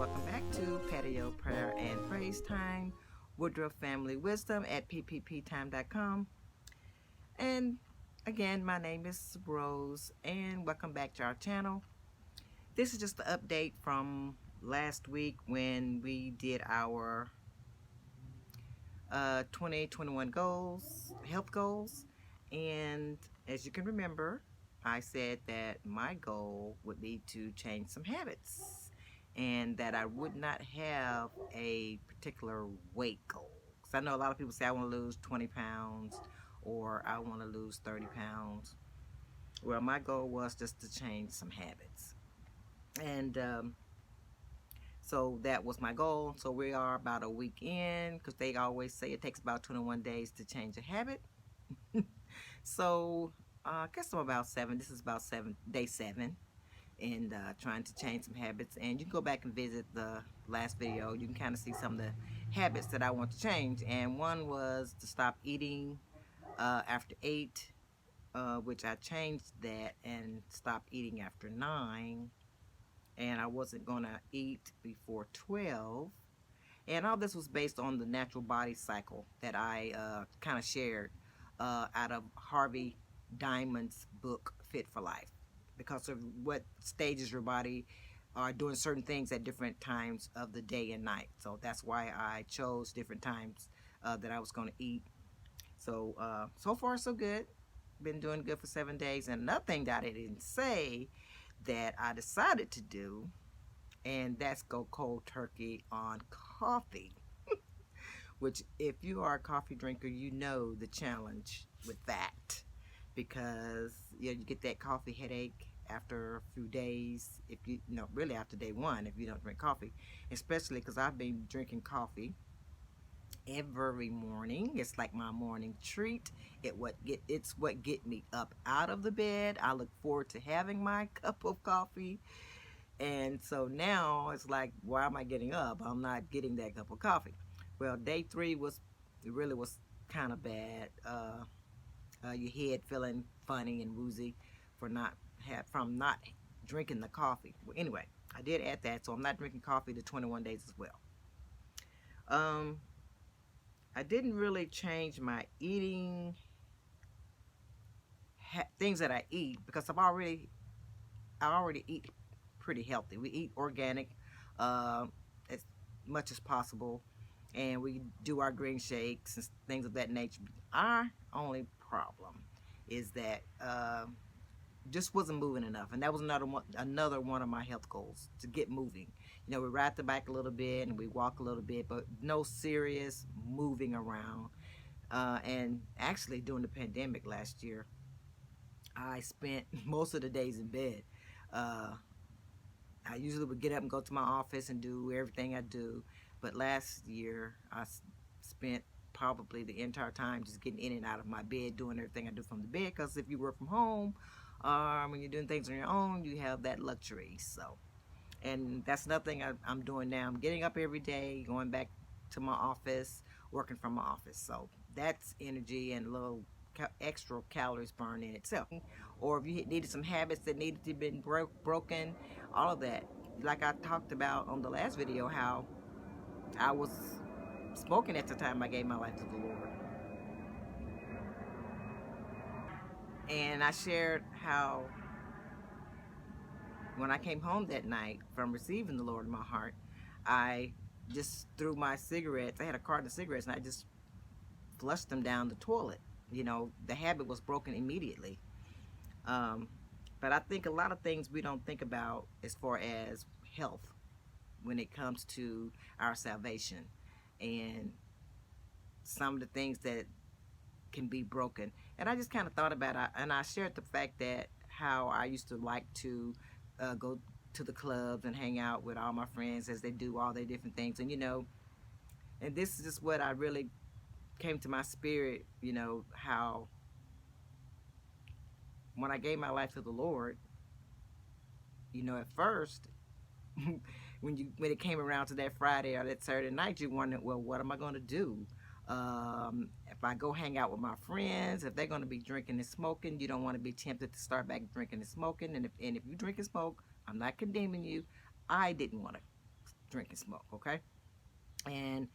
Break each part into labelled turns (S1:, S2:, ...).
S1: welcome back to Patio Prayer and Praise Time, Woodruff Family Wisdom at ppptime.com. And again, my name is Rose, and welcome back to our channel. This is just the update from last week when we did our 2021 goals, health goals. And as you can remember, I said that my goal would be to change some habits and that I would not have a particular weight goal. Because I know a lot of people say I want to lose 20 pounds or I want to lose 30 pounds. Well, my goal was just to change some habits. And so that was my goal. So we are about a week in, because they always say it takes about 21 days to change a habit. So I guess I'm about 7. This is about day 7, and trying to change some habits. And you can go back and visit the last video. You can kind of see some of the habits that I want to change. And one was to stop eating after 8, which I changed that and stopped eating after 9. And I wasn't gonna eat before 12. And all this was based on the natural body cycle that I kind of shared out of Harvey Diamond's book, Fit for Life, because of what stages your body are doing certain things at different times of the day and night. So that's why I chose different times that I was going to eat. So so far so good. Been doing good for 7 days. And another thing that I didn't say that I decided to do, and that's go cold turkey on coffee. Which, if you are a coffee drinker, you know the challenge with that, because you get that coffee headache after a few days. If you know, really after day 1, if you don't drink coffee, especially because I've been drinking coffee every morning. It's like my morning treat. It's what get me up out of the bed. I look forward to having my cup of coffee. And so now it's like, why am I getting up? I'm not getting that cup of coffee. Well, day 3 really was kind of bad. Your head feeling funny and woozy from not drinking the coffee. Well, anyway, I did add that, so I'm not drinking coffee the 21 days as well. I didn't really change my eating things that I eat, because I already eat pretty healthy. We eat organic as much as possible, and we do our green shakes and things of that nature. Our only problem is that just wasn't moving enough, and that was another one of my health goals, to get moving. You know, we ride the bike a little bit and we walk a little bit, but no serious moving around. And actually, during the pandemic last year, I spent most of the days in bed. I usually would get up and go to my office and do everything I do, but last year I spent probably the entire time just getting in and out of my bed, doing everything I do from the bed, because if you work from home, when you're doing things on your own, you have that luxury. So, and that's another thing I'm doing now. I'm getting up every day, going back to my office, working from my office. So that's energy and a little extra calories burned in itself. Or if you needed some habits that needed to be broken, all of that. Like I talked about on the last video, how I was smoking at the time I gave my life to the Lord. And I shared how when I came home that night from receiving the Lord in my heart, I just threw my cigarettes. I had a carton of cigarettes, and I just flushed them down the toilet. You know, the habit was broken immediately. But I think a lot of things we don't think about as far as health when it comes to our salvation, and some of the things that can be broken. And I just kind of thought about it, and I shared the fact that how I used to like to go to the clubs and hang out with all my friends as they do all their different things. And you know, and this is just what I really came to my spirit, you know, how when I gave my life to the Lord, you know, at first when it came around to that Friday or that Saturday night, you wondered, well, what am I going to do? If I go hang out with my friends, if they're going to be drinking and smoking, you don't want to be tempted to start back drinking and smoking. And if you drink and smoke, I'm not condemning you. I didn't want to drink and smoke, okay? And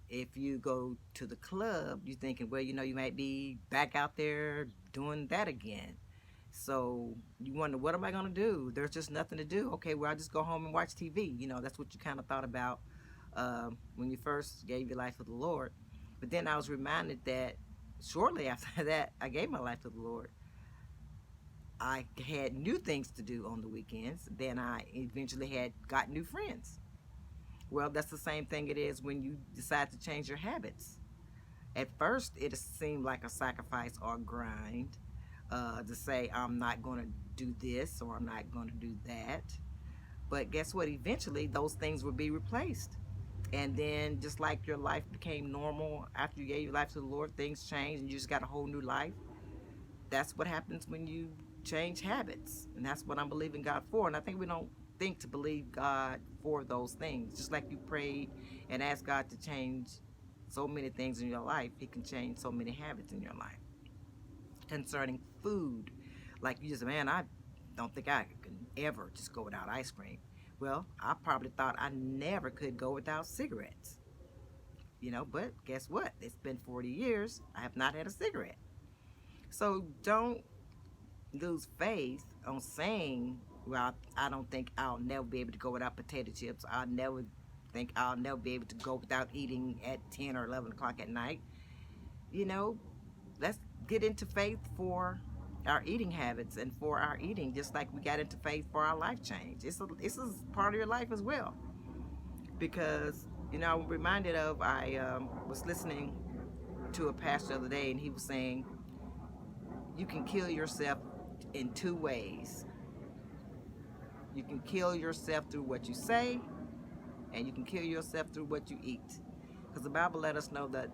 S1: if you go to the club, you're thinking, well, you might be back out there doing that again. So you wonder, what am I going to do? There's just nothing to do. Okay, well, I'll just go home and watch TV. That's what you kind of thought about when you first gave your life to the Lord. But then I was reminded that shortly after that, I gave my life to the Lord. I had new things to do on the weekends. Then I eventually had got new friends. Well, that's the same thing it is when you decide to change your habits. At first, it seemed like a sacrifice or a grind to say, I'm not going to do this or I'm not going to do that. But guess what? Eventually, those things will be replaced. And then just like your life became normal after you gave your life to the Lord, things changed and you just got a whole new life. That's what happens when you change habits. And that's what I'm believing God for. And I think we don't think to believe God for those things. Just like you prayed and asked God to change so many things in your life, He can change so many habits in your life. Concerning food, like you just, man, I don't think I can ever just go without ice cream. Well, I probably thought I never could go without cigarettes. But guess what? It's been 40 years. I have not had a cigarette. So don't lose faith on saying, well, I don't think I'll never be able to go without potato chips. I'll never be able to go without eating at 10 or 11 o'clock at night. Let's get into faith for our eating habits and for our eating, just like we got into faith for our life change. This is part of your life as well. Because, I'm reminded of, I was listening to a pastor the other day, and he was saying, you can kill yourself in two ways. You can kill yourself through what you say, and you can kill yourself through what you eat. Because the Bible let us know that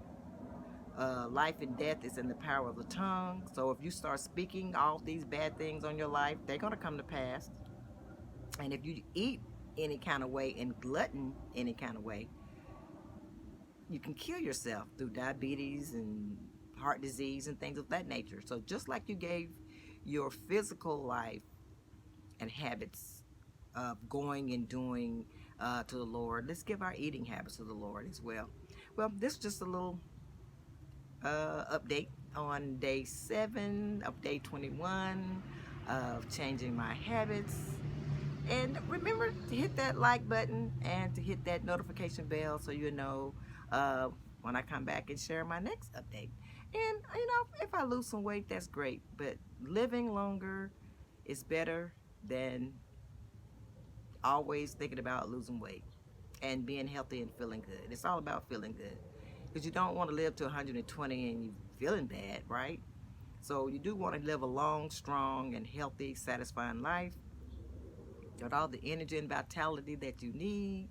S1: life and death is in the power of the tongue. So if you start speaking all these bad things on your life, they're going to come to pass. And if you eat any kind of way and glutton any kind of way, you can kill yourself through diabetes and heart disease and things of that nature. So just like you gave your physical life and habits of going and doing to the Lord, let's give our eating habits to the Lord as well. Well, this is just a little update on day 7 of day 21 of changing my habits. And remember to hit that like button and to hit that notification bell so you know when I come back and share my next update. And if I lose some weight, that's great, but living longer is better than always thinking about losing weight and being healthy and feeling good. It's all about feeling good, because you don't want to live to 120 and you're feeling bad, right? So you do want to live a long, strong, and healthy, satisfying life with all the energy and vitality that you need.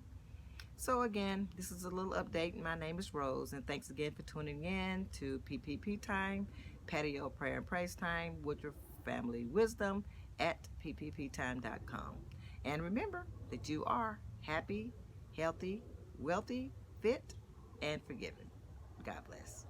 S1: So again, this is a little update. My name is Rose, and thanks again for tuning in to PPP Time, Patio Prayer and Praise Time, Woodruff Family Wisdom at ppptime.com. And remember that you are happy, healthy, wealthy, fit, and forgiven. God bless.